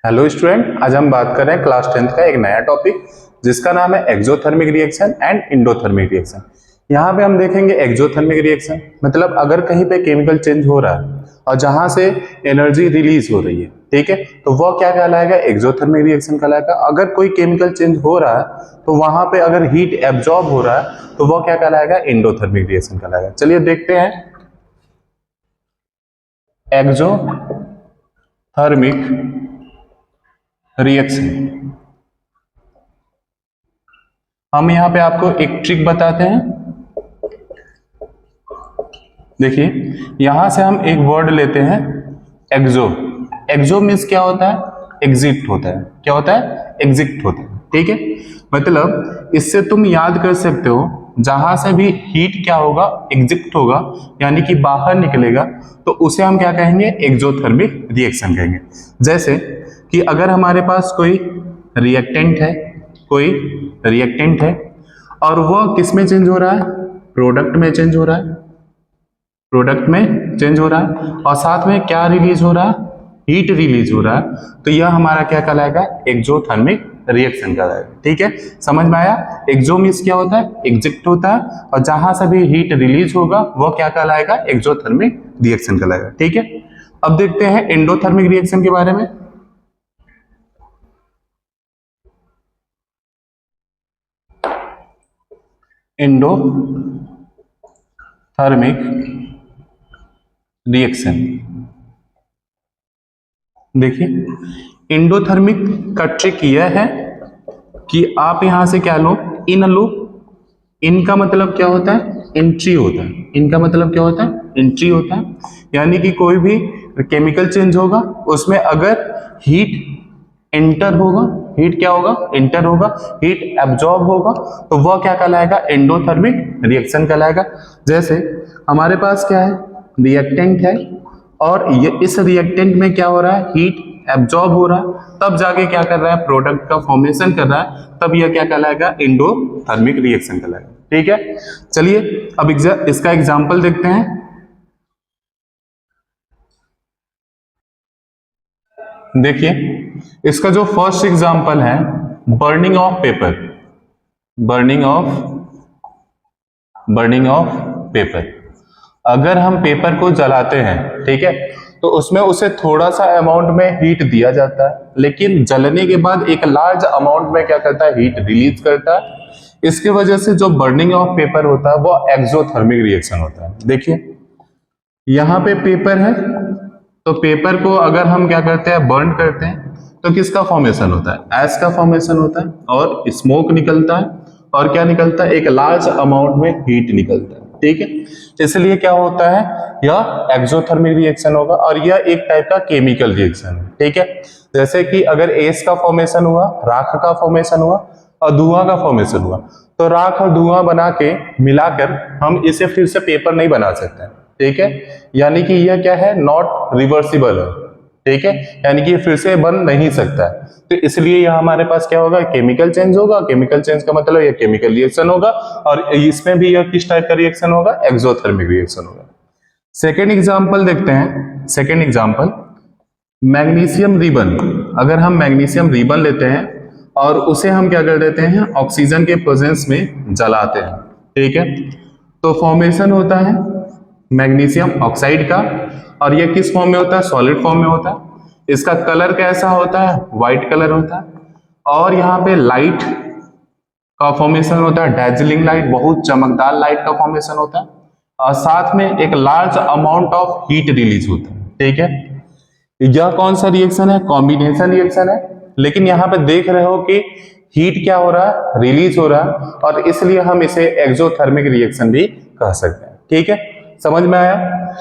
Hello student, आज हम बात कर रहे हैं क्लास 10th का एक नया टॉपिक जिसका नाम है exothermic reaction and endothermic reaction. यहाँ पे हम देखेंगे एक्सोथर्मिक रिएक्शन मतलब अगर कहीं पे केमिकल चेंज हो रहा है और जहां से एनर्जी रिलीज हो रही है, ठीक है, तो वह क्या कहलाएगा? एक्सोथर्मिक रिएक्शन कहलाएगा। अगर कोई केमिकल चेंज हो रहा है तो वहां पे अगर हीट एब्जॉर्ब हो रहा है तो वह क्या कहलाएगा? इंडोथर्मिक रिएक्शन कहलाएगा। चलिए देखते हैं एक्सोथर्मिक रिएक्शन। हम यहाँ पे आपको एक ट्रिक बताते हैं। देखिए, यहां से हम एक वर्ड लेते हैं एक्सो। एक्सो मीन्स क्या होता है? एग्जिट होता है। क्या होता है? एग्जिट होता है, ठीक है। मतलब इससे तुम याद कर सकते हो, जहां से भी हीट क्या होगा? एग्जिट होगा, यानी कि बाहर निकलेगा, तो उसे हम क्या कहेंगे? एक्सोथर्मिक रिएक्शन कहेंगे। जैसे कि अगर हमारे पास कोई रिएक्टेंट है और वह किस में चेंज हो रहा है? प्रोडक्ट में चेंज हो रहा है। और साथ में क्या रिलीज हो रहा है? हीट रिलीज हो रहा है। तो यह हमारा क्या कहलाएगा? एक्सोथर्मिक रिएक्शन कहलाएगा, ठीक है। समझ में आया? एक्सो मीन्स क्या होता है? एग्जिट होता है, और जहां से भी हीट रिलीज होगा वह क्या कहलाएगा? एक्सोथर्मिक रिएक्शन कहलाएगा, ठीक है। अब देखते हैं एंडोथर्मिक रिएक्शन के बारे में। एंडोथर्मिक रिएक्शन, देखिए, एंडोथर्मिक का ट्रिक यह है कि आप यहां से क्या लो? इन लो। इन का मतलब क्या होता है? एंट्री होता है। इनका मतलब क्या होता है? एंट्री होता है। यानी कि कोई भी केमिकल चेंज होगा उसमें अगर हीट एंटर होगा, हीट क्या होगा? एंटर होगा, हीट एब्जॉर्ब होगा, तो वह क्या कहलाएगा? एंडोथर्मिक रिएक्शन कहलाएगा। जैसे हमारे पास क्या है? रिएक्टेंट है, और ये इस रिएक्टेंट में क्या हो रहा है? हीट एब्जॉर्ब हो रहा है, तब जाके क्या कर रहा है? प्रोडक्ट का फॉर्मेशन कर रहा है, तब यह क्या कहलाएगा? एंडोथर्मिक रिएक्शन कहलाएगा, ठीक है। चलिए अब इसका एग्जांपल देखते हैं। देखिए, इसका जो फर्स्ट एग्जांपल है, burning of paper. Burning of paper. अगर हम पेपर को जलाते हैं, ठीक है, तो उसमें उसे थोड़ा सा अमाउंट में हीट दिया जाता है, लेकिन जलने के बाद एक लार्ज अमाउंट में क्या करता है? हीट रिलीज करता है। इसकी वजह से जो बर्निंग ऑफ पेपर होता है वो एक्सोथर्मिक रिएक्शन होता है। देखिए, यहां पे पेपर है, तो पेपर को अगर हम क्या करते हैं? बर्न करते हैं, तो किसका फॉर्मेशन होता है? ऐश का फॉर्मेशन होता है, और स्मोक निकलता है, और क्या निकलता है? एक लार्ज अमाउंट में हीट निकलता है, ठीक है। इसलिए क्या होता है? यह एक्सोथर्मिक रिएक्शन होगा, और यह एक टाइप का केमिकल रिएक्शन है, ठीक है। जैसे कि अगर एश का फॉर्मेशन हुआ, राख का फॉर्मेशन हुआ, और धुआं का फॉर्मेशन हुआ, तो राख और धुआं बना के मिलाकर हम इसे फिर से पेपर नहीं बना सकते, ठीक है। यानी कि यह क्या है? नॉट रिवर्सिबल है, ठीक है। यानी कि फिर से बन नहीं सकता है। तो इसलिए यह हमारे पास क्या होगा? केमिकल चेंज होगा। केमिकल चेंज का मतलब यह केमिकल रिएक्शन होगा, और इसमें भी यह किस टाइप का रिएक्शन होगा? एक्सोथर्मिक रिएक्शन होगा। सेकेंड एग्जाम्पल देखते हैं। Second example, magnesium ribbon. अगर हम मैग्नीशियम रिबन लेते हैं और उसे हम क्या कर देते हैं? ऑक्सीजन के प्रेजेंस में जलाते हैं, ठीक है, तो फॉर्मेशन होता है मैग्नीशियम ऑक्साइड का, और यह किस फॉर्म में होता है? सॉलिड फॉर्म में होता है। इसका कलर कैसा होता है? व्हाइट कलर होता है, और यहाँ पे लाइट का फॉर्मेशन होता है, डैजलिंग लाइट, बहुत चमकदार लाइट का फॉर्मेशन होता है, और साथ में एक large amount of heat release होता है, ठीक है। यह कौन सा रिएक्शन है? कॉम्बिनेशन रिएक्शन है। लेकिन यहाँ पे देख रहे हो कि हीट क्या हो रहा है? रिलीज हो रहा है, और इसलिए हम इसे एक्सोथर्मिक रिएक्शन भी कह सकते हैं, ठीक है। समझ में आया?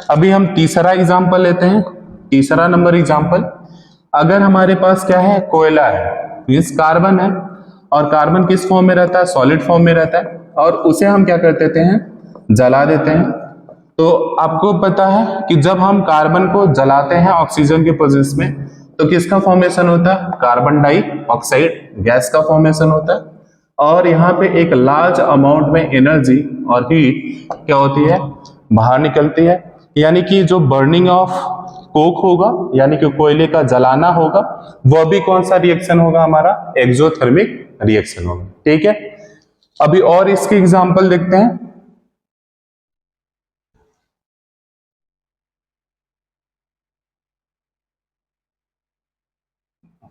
अभी हम तीसरा एग्जांपल लेते हैं। तीसरा नंबर एग्जांपल, अगर हमारे पास क्या है? कोयला है, मीन्स कार्बन है, और कार्बन किस फॉर्म में रहता है? सॉलिड फॉर्म में रहता है, और उसे हम क्या कर देते हैं? जला देते हैं। तो आपको पता है कि जब हम कार्बन को जलाते हैं ऑक्सीजन के प्रेजेंस में, तो किसका फॉर्मेशन होता है? कार्बन डाइऑक्साइड गैस का फॉर्मेशन होता है, और यहाँ पे एक लार्ज अमाउंट में एनर्जी और हीट क्या होती है? बाहर निकलती है। यानी कि जो बर्निंग ऑफ कोक होगा, यानी कि कोयले का जलाना होगा, वह भी कौन सा रिएक्शन होगा हमारा, एक्सोथर्मिक रिएक्शन होगा। ठीक है, अभी और इसकी एग्जांपल देखते हैं।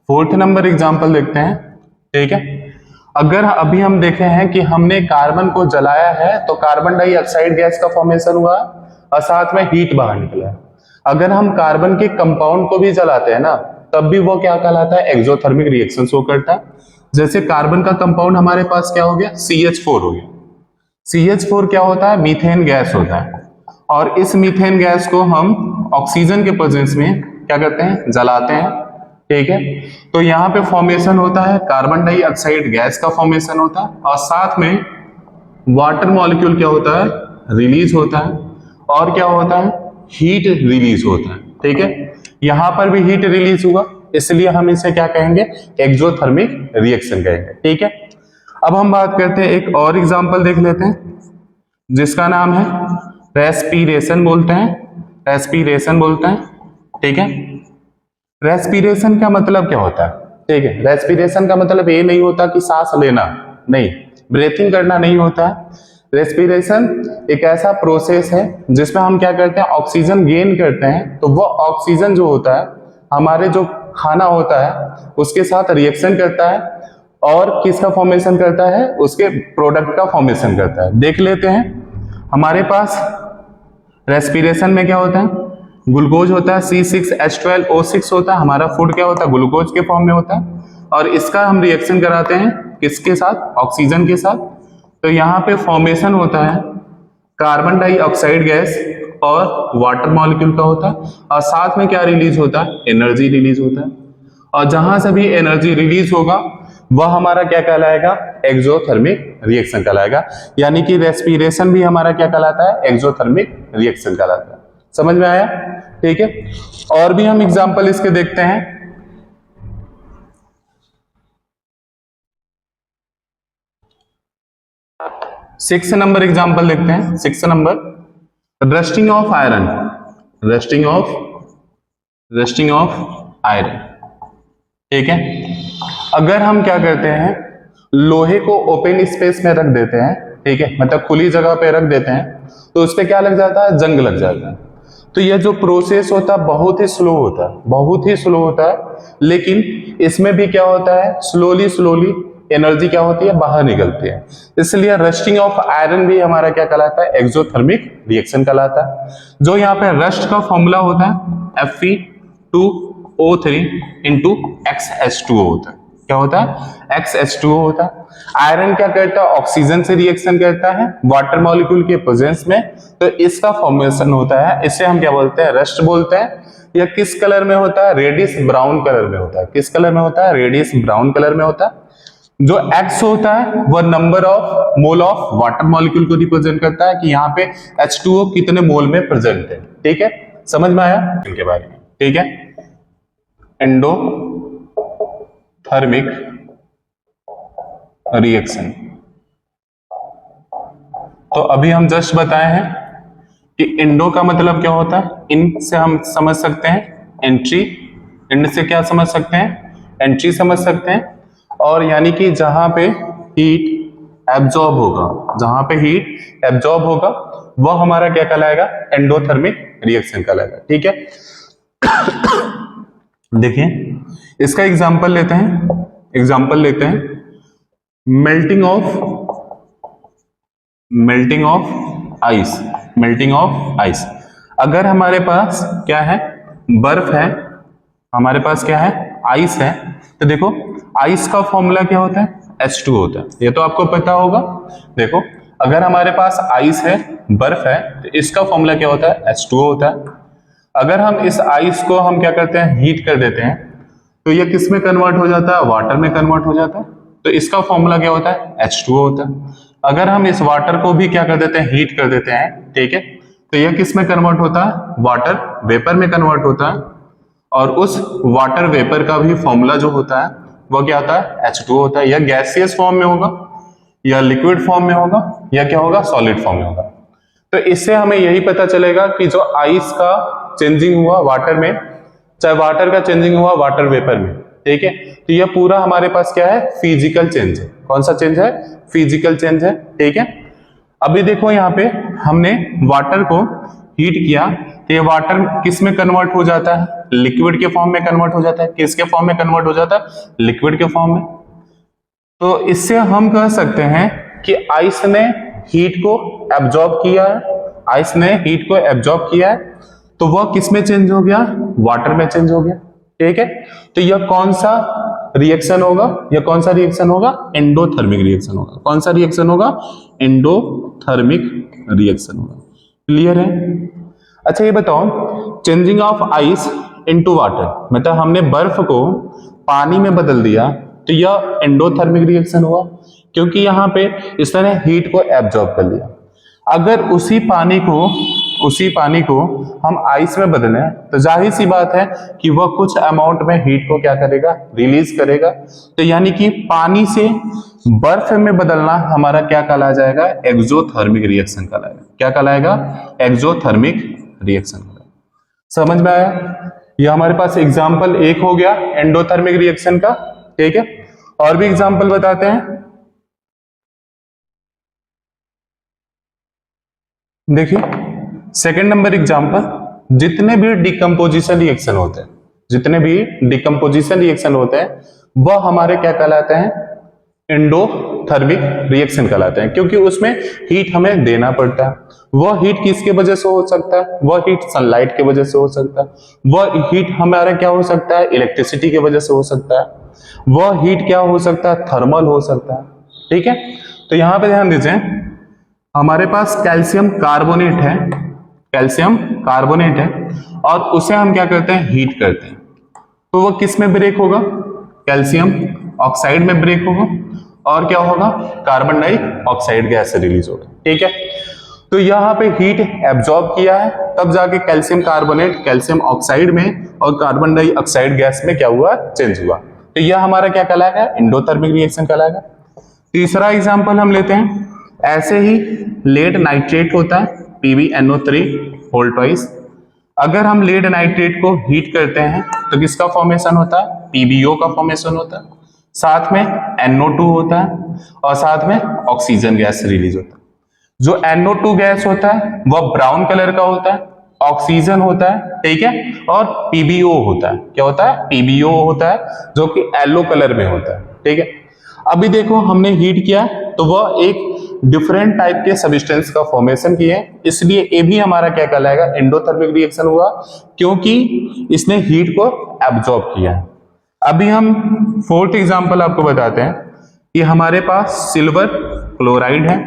फोर्थ नंबर एग्जांपल देखते हैं। ठीक है, अगर अभी हम देखे हैं कि हमने कार्बन को जलाया है तो कार्बन डाइऑक्साइड गैस का फॉर्मेशन हुआ और साथ में हीट बाहर निकला है। अगर हम कार्बन के कंपाउंड को भी जलाते हैं ना, तब भी वो क्या कहलाता है, एक्सोथर्मिक रिएक्शन शो करता है। जैसे कार्बन का कंपाउंड हमारे पास क्या हो गया, CH4 हो गया। CH4 क्या होता है, मीथेन गैस होता है, और इस मीथेन गैस को हम ऑक्सीजन के प्रेजेंस में क्या करते हैं, जलाते हैं। ठीक है, तो यहाँ पे फॉर्मेशन होता है, कार्बन डाइऑक्साइड गैस का फॉर्मेशन होता है, और साथ में वाटर मॉलिक्यूल क्या होता है, रिलीज होता है, और क्या होता है, हीट रिलीज होता है। ठीक है, यहां पर भी हीट रिलीज हुआ, इसलिए हम इसे क्या कहेंगे, एक्सोथर्मिक रिएक्शन कहेंगे। ठीक है, अब हम बात करते हैं, एक और एग्जांपल देख लेते हैं जिसका नाम है रेस्पिरेशन बोलते हैं, रेस्पिरेशन बोलते हैं। ठीक है, रेस्पिरेशन का मतलब क्या होता है, ठीक है, रेस्पिरेशन का मतलब ये नहीं होता कि सांस लेना, नहीं, ब्रीथिंग करना नहीं होता है। रेस्पिरेशन एक ऐसा प्रोसेस है जिसमें हम क्या करते हैं, ऑक्सीजन गेन करते हैं, तो वो ऑक्सीजन जो होता है हमारे जो खाना होता है उसके साथ रिएक्शन करता है, और किसका फॉर्मेशन करता है, उसके प्रोडक्ट का फॉर्मेशन करता है। देख लेते हैं, हमारे पास रेस्पिरेशन में क्या होता है, ग्लूकोज होता है, C6H12O6 होता है, हमारा फूड क्या होता है, ग्लूकोज के फॉर्म में होता है, और इसका हम रिएक्शन कराते हैं किसके साथ, ऑक्सीजन के साथ। तो यहाँ पे फॉर्मेशन होता है कार्बन डाइऑक्साइड गैस और वाटर मॉलिक्यूल का होता है, और साथ में क्या रिलीज होता है, एनर्जी रिलीज होता है, और जहां से भी एनर्जी रिलीज होगा वह हमारा क्या कहलाएगा, एक्सोथर्मिक रिएक्शन कहलाएगा। यानी कि रेस्पिरेशन भी हमारा क्या कहलाता है, एक्सोथर्मिक रिएक्शन कहलाता है। समझ में आया? ठीक है, और भी हम एग्जांपल इसके देखते हैं। सिक्स नंबर एग्जांपल देखते हैं। Six number, rusting of iron, rusting of iron. ठीक है, अगर हम क्या करते हैं, लोहे को ओपन स्पेस में रख देते हैं, ठीक है, मतलब खुली जगह पे रख देते हैं, तो उस पर क्या लग जाता है, जंग लग जाता है। तो यह जो प्रोसेस होता है बहुत ही स्लो होता है, बहुत ही स्लो होता है, लेकिन इसमें भी क्या होता है, स्लोली एनर्जी क्या होती है, बाहर निकलती है। इसलिए रस्टिंग ऑफ आयरन भी हमारा क्या कहलाता है, एक्सोथर्मिक रिएक्शन कहलाता है। जो यहाँ पे रस्ट का फॉर्मूला होता है Fe2O3 इंटू XH2O होता है। क्या होता है, XH2O होता है। आयरन क्या करता है, ऑक्सीजन से रिएक्शन करता है वाटर मॉलिक्यूल के प्रेजेंस में, तो इसका फॉर्मेशन होता है, इसे हम क्या बोलते हैं, रस्ट बोलते हैं। यह किस कलर में होता है, रेडिश ब्राउन कलर में होता है। किस कलर में होता है, रेडिश ब्राउन कलर में होता है। जो X होता है वह number of mole of water molecule को रिप्रेजेंट करता है, कि यहाँ पे H2O कितने मोल में प्रेजेंट है। ठीक है, समझ में आया इनके बारे में? ठीक है, एंडोथर्मिक रिएक्शन। तो अभी हम जस्ट बताए हैं कि इंडो का मतलब क्या होता है, इन से हम समझ सकते हैं एंट्री, इंड से क्या समझ सकते हैं, एंट्री समझ सकते हैं, और यानी कि जहां पे हीट एब्जॉर्ब होगा, जहां पे हीट एब्जॉर्ब होगा वह हमारा क्या कहलाएगा, एंडोथर्मिक रिएक्शन कहलाएगा। ठीक है, देखिए इसका एग्जांपल लेते हैं, मेल्टिंग ऑफ आइस। अगर हमारे पास क्या है, बर्फ है, हमारे पास क्या है, आइस है, तो देखो आइस का फॉर्मूला क्या होता है, H2 होता है। ये तो आपको पता होगा। देखो अगर हमारे पास आइस है, बर्फ है, तो इसका फॉर्मूला क्या होता है, H2O होता है। अगर हम इस आइस को हम क्या करते हैं, हीट कर देते हैं, तो ये किस में कन्वर्ट हो जाता है, वाटर में कन्वर्ट हो जाता है, तो इसका फॉर्मूला क्या होता है, H2O होता है। अगर हम इस वाटर को भी क्या कर देते हैं, हीट कर देते हैं, ठीक है, तो यह किस में कन्वर्ट होता है, वाटर वेपर में कन्वर्ट होता है, और उस वाटर वेपर का भी फॉर्मूला जो होता है वो क्या होता है, H2O होता है। यह गैसियस फॉर्म में होगा, या लिक्विड फॉर्म में होगा, या क्या होगा, सॉलिड फॉर्म में होगा। तो इससे हमें यही पता चलेगा कि जो आइस का चेंजिंग हुआ वाटर में, चाहे वाटर का चेंजिंग हुआ वाटर वेपर में, ठीक है, तो यह पूरा हमारे पास क्या है, फिजिकल चेंज है। कौन सा चेंज है, फिजिकल चेंज है, ठीक है। अभी देखो यहाँ पे हमने वाटर को हीट किया तो ये वाटर किस में कन्वर्ट हो जाता है, लिक्विड के फॉर्म में कन्वर्ट हो जाता है। किसके फॉर्म में कन्वर्ट हो जाता है, लिक्विड के फॉर्म में। तो इससे हम कह सकते हैं कि आइस ने हीट को एब्जॉर्ब किया है, आइस ने हीट को एब्जॉर्ब किया है, तो वह किस में चेंज हो गया, वाटर में चेंज हो गया, ठीक है। तो यह कौन सा रिएक्शन होगा, यह कौन सा रिएक्शन होगा, एंडोथर्मिक रिएक्शन होगा। कौन सा रिएक्शन होगा, एंडोथर्मिक रिएक्शन होगा। क्लियर है। अच्छा ये बताओ, changing of ice into water, मतलब हमने बर्फ को पानी में बदल दिया, तो यह एंडोथर्मिक रिएक्शन हुआ, क्योंकि यहां पे इसने हीट को एब्जॉर्ब कर लिया। अगर उसी पानी को हम आइस में बदलें तो जाहिर सी बात है कि वह कुछ अमाउंट में हीट को क्या करेगा, रिलीज करेगा। तो यानी कि पानी से बर्फ में बदलना हमारा क्या कहलाया जाएगा, एक्सोथर्मिक रिएक्शन कहलाएगा। क्या कहलाएगा, एक्सोथर्मिक रिएक्शन कहलाएगा। समझ में आया। यह हमारे पास एग्जाम्पल एक हो गया एंडोथर्मिक रिएक्शन का, ठीक है। और भी एग्जाम्पल बताते हैं। देखिए सेकंड नंबर एग्जांपल, जितने भी डिकम्पोजिशन रिएक्शन होते हैं, जितने भी डिकम्पोजिशन रिएक्शन होते हैं वह हमारे क्या कहलाते हैं, एंडोथर्मिक रिएक्शन कहलाते हैं, क्योंकि उसमें हीट हमें देना पड़ता है। वह हीट किसके वजह से हो सकता है, वह हीट सनलाइट के वजह से हो सकता है। वह हीट हमारा क्या हो सकता है, इलेक्ट्रिसिटी की वजह से हो सकता है। वह हीट क्या हो सकता है, थर्मल हो सकता है, ठीक है। तो यहां पे ध्यान दीजिए, हमारे पास कैल्शियम कार्बोनेट है, कैल्शियम कार्बोनेट है, और उसे हम क्या करते हैं, हीट करते हैं। तो वो किस में ब्रेक होगा, कैल्शियम ऑक्साइड में ब्रेक होगा, और क्या होगा, कार्बन डाइऑक्साइड गैस से रिलीज होगा, ठीक है। तो यहाँ पे हीट एब्जॉर्ब किया है, तब जाके कैल्शियम कार्बोनेट कैल्शियम ऑक्साइड में और कार्बन डाइऑक्साइड गैस में क्या हुआ, चेंज हुआ। तो यह हमारा क्या कहलाएगा, एंडोथर्मिक रिएक्शन कहलाएगा। तीसरा एग्जाम्पल हम लेते हैं, ऐसे ही लेड नाइट्रेट होता है PbNO3 होल ट्वाइस। अगर हम लेड नाइट्रेट को हीट करते हैं तो किसका फॉर्मेशन होता है, PbO का फॉर्मेशन होता है, साथ में NO2 होता है, और साथ में ऑक्सीजन गैस रिलीज होता है। जो NO2 गैस होता है वह ब्राउन कलर का होता है, ऑक्सीजन होता है, ठीक है, और PbO होता है, क्या होता है, PbO होता है, जो कि येलो कलर में होता है, ठीक है। अभी देखो हमने हीट किया तो वह एक डिफरेंट टाइप के सब्सटेंस का फॉर्मेशन किए, इसलिए ये भी हमारा क्या कहलाएगा, एंडोथर्मिक रिएक्शन हुआ, क्योंकि इसने हीट को एब्जॉर्ब किया है। अभी हम फोर्थ एग्जांपल आपको बताते हैं कि हमारे पास सिल्वर क्लोराइड है,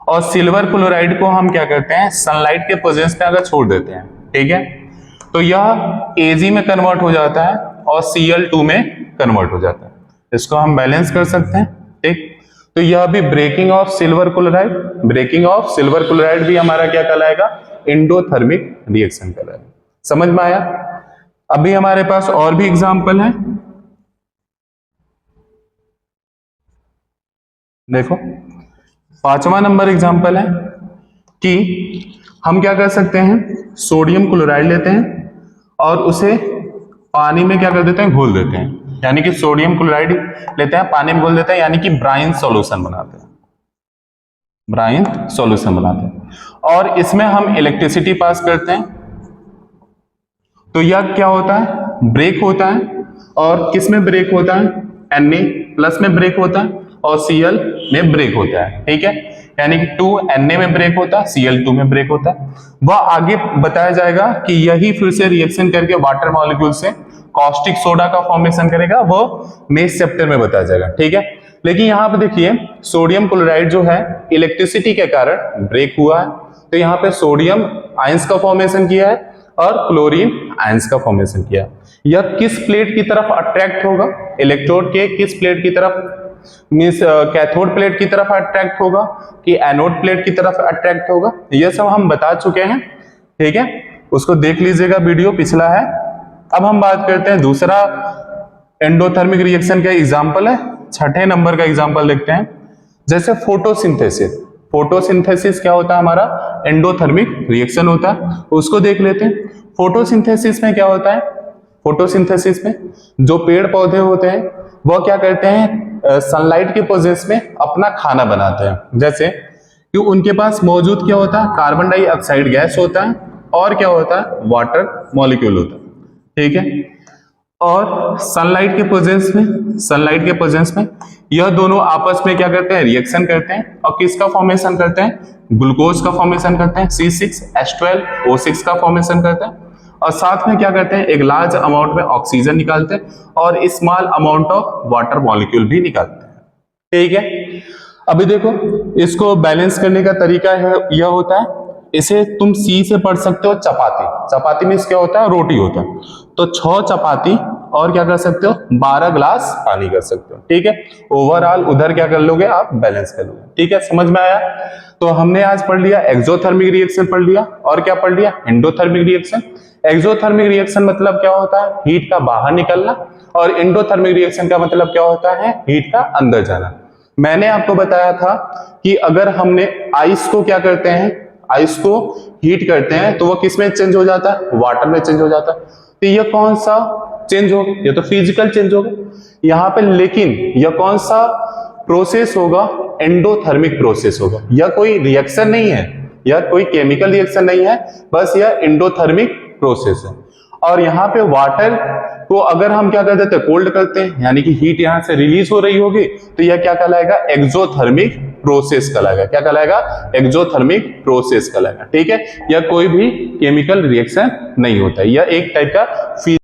और सिल्वर क्लोराइड को हम क्या करते हैं, सनलाइट के प्रेजेंस में अगर छोड़ देते हैं, ठीक है, तो यह Ag में कन्वर्ट हो जाता है और Cl2 में कन्वर्ट हो जाता है। इसको हम बैलेंस कर सकते हैं, ठीक। तो यह भी breaking of silver chloride, breaking of silver chloride भी हमारा क्या कहलाएगा, एंडोथर्मिक रिएक्शन कहलाएगा। समझ में आया। अभी हमारे पास और भी एग्जांपल है, देखो पांचवा नंबर एग्जांपल है कि हम क्या कर सकते हैं, सोडियम क्लोराइड लेते हैं और उसे पानी में क्या कर देते हैं, घोल देते हैं, यानी कि सोडियम क्लोराइड लेते हैं पानी में घोल देते हैं, यानी कि ब्राइन सॉल्यूशन बनाते हैं, ब्राइन सॉल्यूशन बनाते हैं, और इसमें हम इलेक्ट्रिसिटी पास करते हैं। तो यह क्या होता है, ब्रेक होता है, और किस में ब्रेक होता है, Na प्लस में ब्रेक होता है और Cl में ब्रेक होता है, ठीक है, यानी कि 2Na में ब्रेक होता है, Cl2 में ब्रेक होता है। वह आगे बताया जाएगा कि यही फिर से रिएक्शन करके वाटर मॉलिक्यूल से कॉस्टिक सोडा का फॉर्मेशन करेगा, वो नेक्स्ट चैप्टर में बताया जाएगा, ठीक है। लेकिन यहाँ पे देखिए सोडियम क्लोराइड जो है इलेक्ट्रिसिटी के कारण ब्रेक हुआ है, तो यहाँ पे सोडियम आयंस का फॉर्मेशन किया है और क्लोरीन आयंस का फॉर्मेशन किया है। यह किस प्लेट की तरफ अट्रैक्ट होगा, इलेक्ट्रोड के किस प्लेट की तरफ, मींस कैथोड प्लेट की तरफ अट्रैक्ट होगा कि एनोड प्लेट की तरफ अट्रैक्ट होगा, यह सब हम बता चुके हैं, ठीक है, उसको देख लीजिएगा, वीडियो पिछला है। अब हम बात करते हैं दूसरा एंडोथर्मिक रिएक्शन का एग्जांपल है, छठे नंबर का एग्जांपल देखते हैं, जैसे फोटोसिंथेसिस। फोटोसिंथेसिस क्या होता है हमारा, एंडोथर्मिक रिएक्शन होता है, उसको देख लेते हैं। फोटोसिंथेसिस में क्या होता है, फोटोसिंथेसिस में जो पेड़ पौधे होते हैं वो क्या करते हैं, सनलाइट के प्रेजेंस में अपना खाना बनाते हैं। जैसे कि उनके पास मौजूद क्या होता है, कार्बन डाइऑक्साइड गैस होता है और क्या होता है, वाटर मॉलिक्यूल होता है, ठीक है। और सनलाइट के प्रेजेंस में यह दोनों आपस में क्या करते हैं, रिएक्शन करते हैं और किसका फॉर्मेशन करते हैं, ग्लूकोज का फॉर्मेशन करते हैं, C6H12O6 का फॉर्मेशन करते हैं और साथ में क्या करते हैं, एक लार्ज अमाउंट में ऑक्सीजन निकालते हैं और small amount of water molecule भी निकालते हैं, ठीक है। अभी देखो इसको बैलेंस करने का तरीका है यह होता है, इसे तुम सी से पढ़ सकते हो चपाती, चपाती मीन्स क्या होता है, रोटी होता है। तो 6 चपाती और क्या कर सकते हो, 12 ग्लास पानी कर सकते हो, ठीक है। ओवरऑल उधर क्या कर लोगे आप, बैलेंस कर लोगे, ठीक है। समझ में आया। तो हमने आज पढ़ लिया एक्सोथर्मिक रिएक्शन पढ़ लिया और क्या पढ़ लिया, एंडोथर्मिक रिएक्शन। एक्सोथर्मिक रिएक्शन मतलब क्या होता है, हीट का बाहर निकलना, और एंडोथर्मिक रिएक्शन का मतलब क्या होता है, हीट का अंदर जाना। मैंने आपको बताया था कि अगर हमने आइस को क्या करते हैं, आइस को हीट करते हैं तो वो किस में चेंज हो जाता है, वाटर में चेंज हो जाता है। तो ये कौन सा चेंज होगा, ये तो फिजिकल चेंज होगा यहाँ पे, लेकिन यह कौन सा प्रोसेस होगा, एंडोथर्मिक प्रोसेस होगा। यह कोई रिएक्शन नहीं है, यह कोई केमिकल रिएक्शन नहीं है, बस यह एंडोथर्मिक प्रोसेस है। और यहाँ पे वाटर को अगर हम क्या कर देते हैं, कोल्ड करते हैं, यानी कि हीट यहाँ से रिलीज हो रही होगी, तो यह क्या कहलाएगा, एक्सोथर्मिक प्रोसेस कहलाएगा। क्या कहलाएगा, एक्सोथर्मिक प्रोसेस कहलाएगा, ठीक है। यह कोई भी केमिकल रिएक्शन नहीं होता है, यह एक टाइप का